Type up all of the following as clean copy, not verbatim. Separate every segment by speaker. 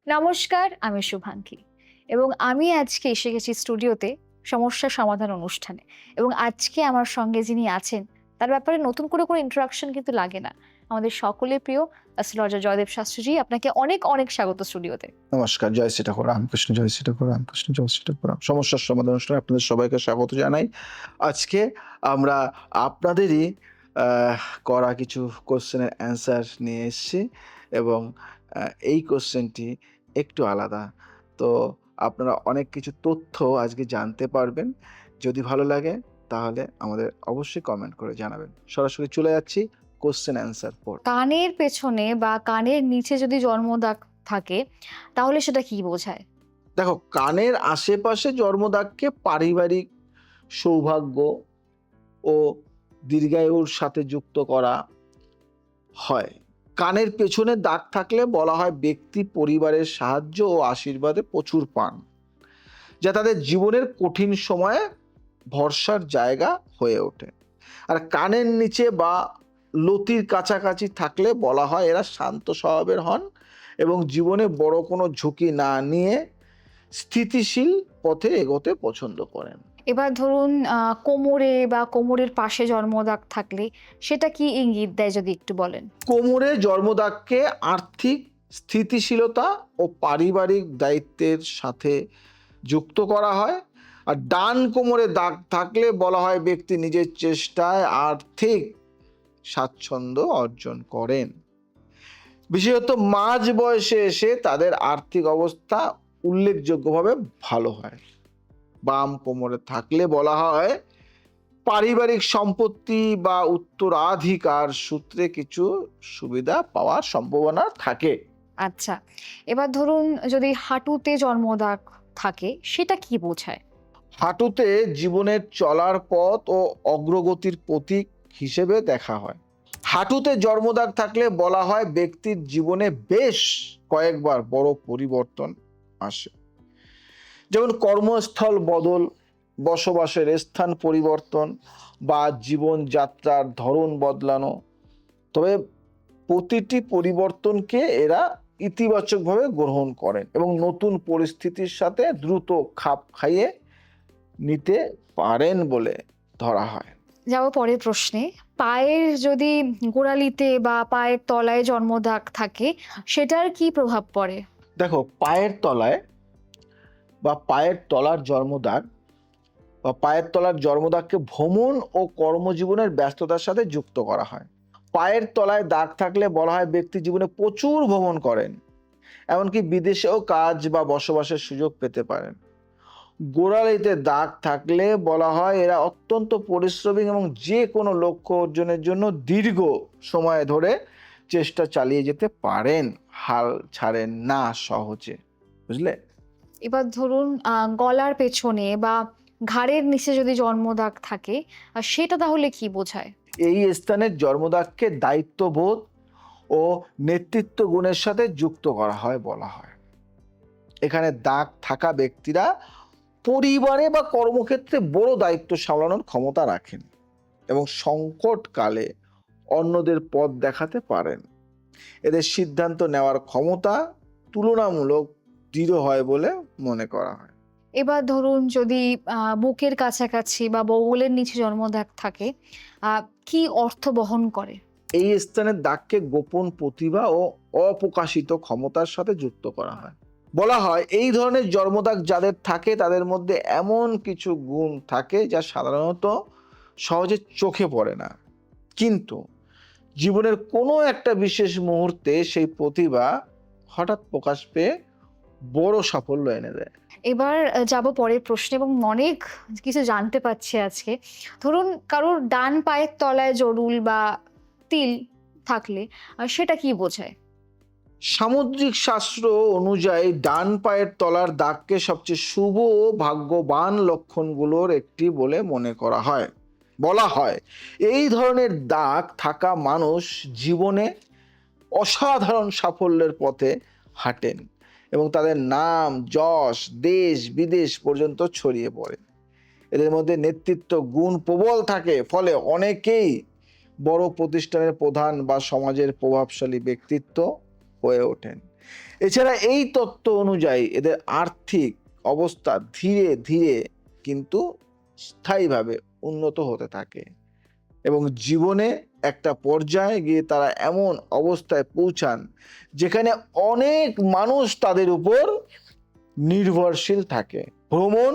Speaker 1: নমস্কার, আমি শুভাঙ্গী এবং আমি আজকে এসে গেছি স্টুডিওতে সমস্যা সমাধান অনুষ্ঠানে। এবং আজকে আমার সঙ্গে যিনি আছেন তার ব্যাপারে নতুন করে কোনো ইন্ট্রোডাকশন কিন্তু লাগে না। আমাদের সকলের প্রিয় অ্যাস্ট্রোলজার জয়দেব শাস্ত্রীজি, আপনাকে অনেক অনেক স্বাগত স্টুডিওতে।
Speaker 2: নমস্কার, জয় শ্রী ঠাকুর রামকৃষ্ণ, জয় শ্রী ঠাকুর রামকৃষ্ণ, জয় শ্রী ঠাকুর রাম। সমস্যার সমাধান অনুষ্ঠানে আপনাদের সবাইকে স্বাগত জানাই। আজকে আমরা আপনাদেরই আহ, করা কিছু কোশ্চেনের অ্যান্সার নিয়ে এসেছি এবং এই কোশ্চেনটি একটু আলাদা। তো আপনারা অনেক কিছু তথ্য আজকে জানতে পারবেন। যদি ভালো লাগে তাহলে আমাদের অবশ্যই কমেন্ট করে জানাবেন। সরাসরি চলে যাচ্ছি কোশ্চেন অ্যান্সার পর।
Speaker 1: কানের পেছনে বা কানের নিচে যদি জন্মদাগ থাকে তাহলে সেটা কি বোঝায়?
Speaker 2: দেখো, কানের আশেপাশে জন্মদাগকে পারিবারিক সৌভাগ্য ও দীর্ঘায়ুর সাথে যুক্ত করা হয়। কানের পেছনে দাগ থাকলে বলা হয় ব্যক্তি পরিবারের সাহায্য ও আশীর্বাদে প্রচুর পান, যা তাদের জীবনের কঠিন সময়ে ভরসার জায়গা হয়ে ওঠে। আর কানের নিচে বা লতির কাছাকাছি থাকলে বলা হয় এরা শান্ত স্বভাবের হন এবং জীবনে বড় কোনো ঝুঁকি না নিয়ে স্থিতিশীল পথে এগোতে পছন্দ করেন।
Speaker 1: এবার ধরুন কোমরে বা কোমরের পাশে জন্মদাগ থাকলে সেটা কি ইঙ্গিত দেয় যদি একটু বলেন?
Speaker 2: কোমরে জন্মদাগকে আর্থিক স্থিতিশীলতা ও পারিবারিক দায়িত্বের সাথে যুক্ত করা হয়। আর ডান কোমরে দাগ থাকলে বলা হয় ব্যক্তি নিজের চেষ্টায় আর্থিক স্বাচ্ছন্দ্য অর্জন করেন। বিশেষত মাঝ বয়সে এসে তাদের আর্থিক অবস্থা উল্লেখযোগ্যভাবে ভালো হয়। বাম কোমরে থাকলে বলা হয় পারিবারিক সম্পত্তি বা উত্তরাধিকার সূত্রে কিছু সুবিধা পাওয়ার সম্ভাবনা থাকে।
Speaker 1: আচ্ছা, এবার ধরুন যদি হাঁটুতে জন্মদাগ থাকে সেটা কি বোঝায়?
Speaker 2: হাঁটুতে জীবনের চলার পথ ও অগ্রগতির প্রতীক হিসেবে দেখা হয়। হাঁটুতে জন্মদাগ থাকলে বলা হয় ব্যক্তির জীবনে বেশ কয়েকবার বড় পরিবর্তন আসে, যেমন কর্মস্থল বদল, বসবাসের স্থান পরিবর্তন বা জীবনযাত্রার ধরন বদলানো। তবে প্রতিটি পরিবর্তনকে এরা ইতিবাচকভাবে গ্রহণ করেন এবং নতুন পরিস্থিতির সাথে দ্রুত খাপ খাইয়ে নিতে পারেন বলে ধরা হয়।
Speaker 1: যাবো পরের প্রশ্নে। পায়ের যদি গোড়ালিতে বা পায়ের তলায় জন্মদাগ থাকে সেটার কি প্রভাব পড়ে?
Speaker 2: দেখো, পায়ের তলায় বা পায়ের তলার জন্মদাগ বা পায়ের তলার জন্মদাগকে ভ্রমণ ও কর্মজীবনের ব্যস্ততার সাথে যুক্ত করা হয়। পায়ের তলায় দাগ থাকলে বলা হয় ব্যক্তি জীবনে প্রচুর ভ্রমণ করেন, এমনকি বিদেশেও কাজ বা বসবাসের সুযোগ পেতে পারেন। গোড়ালিতে দাগ থাকলে বলা হয় এরা অত্যন্ত পরিশ্রমী এবং যে কোনো লক্ষ্য অর্জনের জন্য দীর্ঘ সময় ধরে চেষ্টা চালিয়ে যেতে পারেন, হাল ছাড়েন না সহজে। বুঝলে?
Speaker 1: এবার ধরুন গলার পেছনে বা ঘাড়ের নিচে যদি জন্মদাগ থাকে সেটা তাহলে কি বোঝায়?
Speaker 2: এই স্থানের জন্মদাগকে দায়িত্ববোধ ও নেতৃত্ব গুণের সাথে যুক্ত করা হয় বলা হয়। এখানে দাগ থাকা ব্যক্তিরা পরিবারে বা কর্মক্ষেত্রে বড় দায়িত্ব সামলানোর ক্ষমতা রাখেন এবং সংকটকালে অন্যদের পথ দেখাতে পারেন। এদের সিদ্ধান্ত নেওয়ার ক্ষমতা তুলনামূলক দৃঢ় হয় বলে মনে করা হয়।
Speaker 1: এবার ধরুন যদি বুকের কাছাকাছি বা বগলের নিচে জন্মদাগ থাকে কি অর্থ বহন করে?
Speaker 2: এই স্থানের দাগকে গোপন প্রতিভা ও অপ্রকাশিত ক্ষমতার সাথে যুক্ত করা হয়। বলা হয় এই ধরনের জন্মদাগ যাদের থাকে তাদের মধ্যে এমন কিছু গুণ থাকে যা সাধারণত সহজে চোখে পড়ে না, কিন্তু জীবনের কোনো একটা বিশেষ মুহূর্তে সেই প্রতিভা হঠাৎ প্রকাশ পেয়ে বড় সাফল্য এনে দেয়।
Speaker 1: এবার যাব পরের প্রশ্নে এবং অনেক কিছু জানতে পারছি আজকে। ধরুন কারোর ডান পায়ের তলায় জরুল বা তিল থাকলে সেটা কি বোঝায়?
Speaker 2: সামুদ্রিক শাস্ত্র অনুযায়ী ডান পায়ের তলার দাগকে সবচেয়ে শুভ ও ভাগ্যবান লক্ষণগুলোর একটি বলে মনে করা হয়। বলা হয় এই ধরনের দাগ থাকা মানুষ জীবনে অসাধারণ সাফল্যের পথে হাঁটেন এবং তাদের নাম যশ দেশ বিদেশ পর্যন্ত ছড়িয়ে পড়ে। এদের মধ্যে নেতৃত্ব গুণ প্রবল থাকে, ফলে অনেকেই বড় প্রতিষ্ঠানের প্রধান বা সমাজের প্রভাবশালী ব্যক্তিত্ব হয়ে ওঠেন। এছাড়া এই তত্ত্ব অনুযায়ী এদের আর্থিক অবস্থা ধীরে ধীরে কিন্তু স্থায়ীভাবে উন্নত হতে থাকে এবং জীবনে একটা পর্যায়ে গিয়ে তারা এমন অবস্থায় পৌঁছান যেখানে অনেক মানুষ তাদের উপর নির্ভরশীল থাকে। ভ্রমণ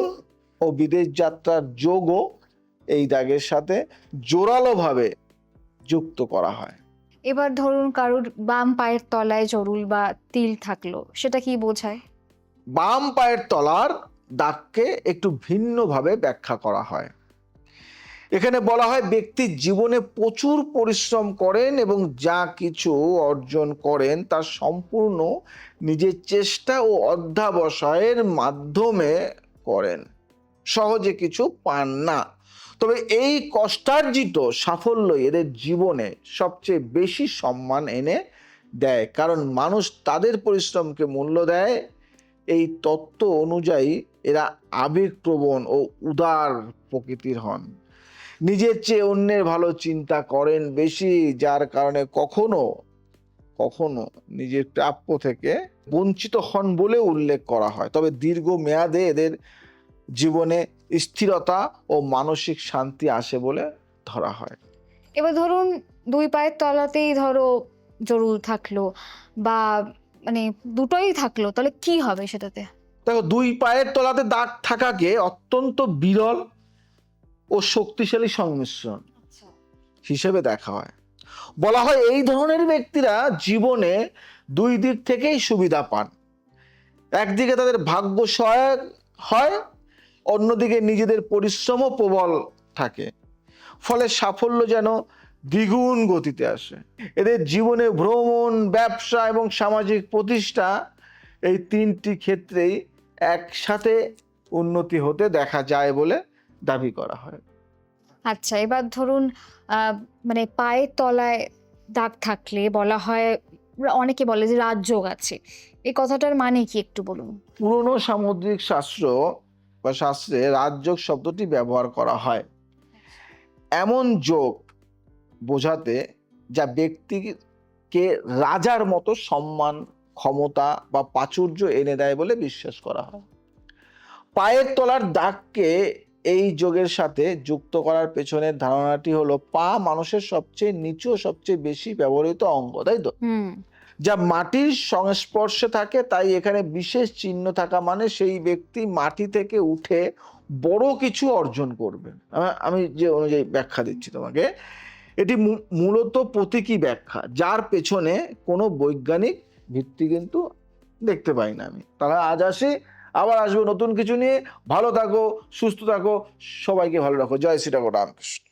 Speaker 2: ও বিদেশ যাত্রার যোগও এই দাগের সাথে জোরালোভাবে যুক্ত করা হয়।
Speaker 1: এবার ধরুন কারোর বাম পায়ের তলায় জরুল বা তিল থাকলো, সেটা কি বোঝায়?
Speaker 2: বাম পায়ের তলার দাগকে একটু ভিন্নভাবে ব্যাখ্যা করা হয়। এখানে বলা হয় ব্যক্তির জীবনে প্রচুর পরিশ্রম করেন এবং যা কিছু অর্জন করেন তার সম্পূর্ণ নিজের চেষ্টা ও অধ্যবসায়ের মাধ্যমে করেন, সহজে কিছু পান না। তবে এই কষ্টার্জিত সাফল্য এদের জীবনে সবচেয়ে বেশি সম্মান এনে দেয়, কারণ মানুষ তাদের পরিশ্রমকে মূল্য দেয়। এই তত্ত্ব অনুযায়ী এরা আবেগপ্রবণ ও উদার প্রকৃতির হন, নিজের চেয়ে অন্যের ভালো চিন্তা করেন বেশি, যার কারণে কখনো কখনো নিজের প্রাপ্য থেকে বঞ্চিত হন বলে উল্লেখ করা হয়। তবে দীর্ঘ মেয়াদে এদের জীবনে স্থিরতা ও মানসিক শান্তি আসে বলে ধরা হয়।
Speaker 1: এবার ধরুন দুই পায়ের তলাতেই ধরো জরুল থাকলো বা মানে দুটোই থাকলো, তাহলে কি হবে সেটাতে?
Speaker 2: দেখো, দুই পায়ের তলাতে দাগ থাকাকে অত্যন্ত বিরল ও শক্তিশালী সংমিশ্রণ হিসেবে দেখা হয়। বলা হয় এই ধরনের ব্যক্তিরা জীবনে দুই দিক থেকেই সুবিধা পান। একদিকে তাদের ভাগ্য সহায়ক হয়, অন্যদিকে নিজেদের পরিশ্রমও প্রবল থাকে, ফলে সাফল্য যেন দ্বিগুণ গতিতে আসে। এদের জীবনে ভ্রমণ, ব্যবসা এবং সামাজিক প্রতিষ্ঠা, এই তিনটি ক্ষেত্রেই একসাথে উন্নতি হতে দেখা যায় বলে দাবি করা হয়।
Speaker 1: আচ্ছা, এবার ধরুন মানে পায়ের তলায় দাগ থাকলে বলা হয়, অনেকে বলে যে রাজযোগ আছে, এই কথাটার মানে কি একটু বলুন?
Speaker 2: পুরনো সামুদ্রিক শাস্ত্র বা শাস্ত্রে রাজযোগ শব্দটি ব্যবহার করা হয় এমন যোগ বোঝাতে যা ব্যক্তিকে রাজার মতো সম্মান, ক্ষমতা বা প্রাচুর্য এনে দেয় বলে বিশ্বাস করা হয়। পায়ের তলার দাগকে এই যোগের সাথে যুক্ত করার পেছনের ধারণাটি হলো পা মানুষের সবচেয়ে নিচু ও সবচেয়ে বেশি ব্যবহৃত অঙ্গ, তাই তো, যা মাটির সংস্পর্শে থাকে। তাই এখানে বিশেষ চিহ্ন থাকা মানে সেই ব্যক্তি মাটি থেকে উঠে বড় কিছু অর্জন করবে। আমি যে অনুযায়ী ব্যাখ্যা দিচ্ছি তোমাকে, এটি মূলত প্রতীকী ব্যাখ্যা, যার পেছনে কোনো বৈজ্ঞানিক ভিত্তি কিন্তু দেখতে পাই না আমি। তাহলে আজ আসি, আবার আসবো নতুন কিছু নিয়ে। ভালো থাকো, সুস্থ থাকো, সবাইকে ভালো রাখো। জয় শ্রী ঠাকুর রামকৃষ্ণ।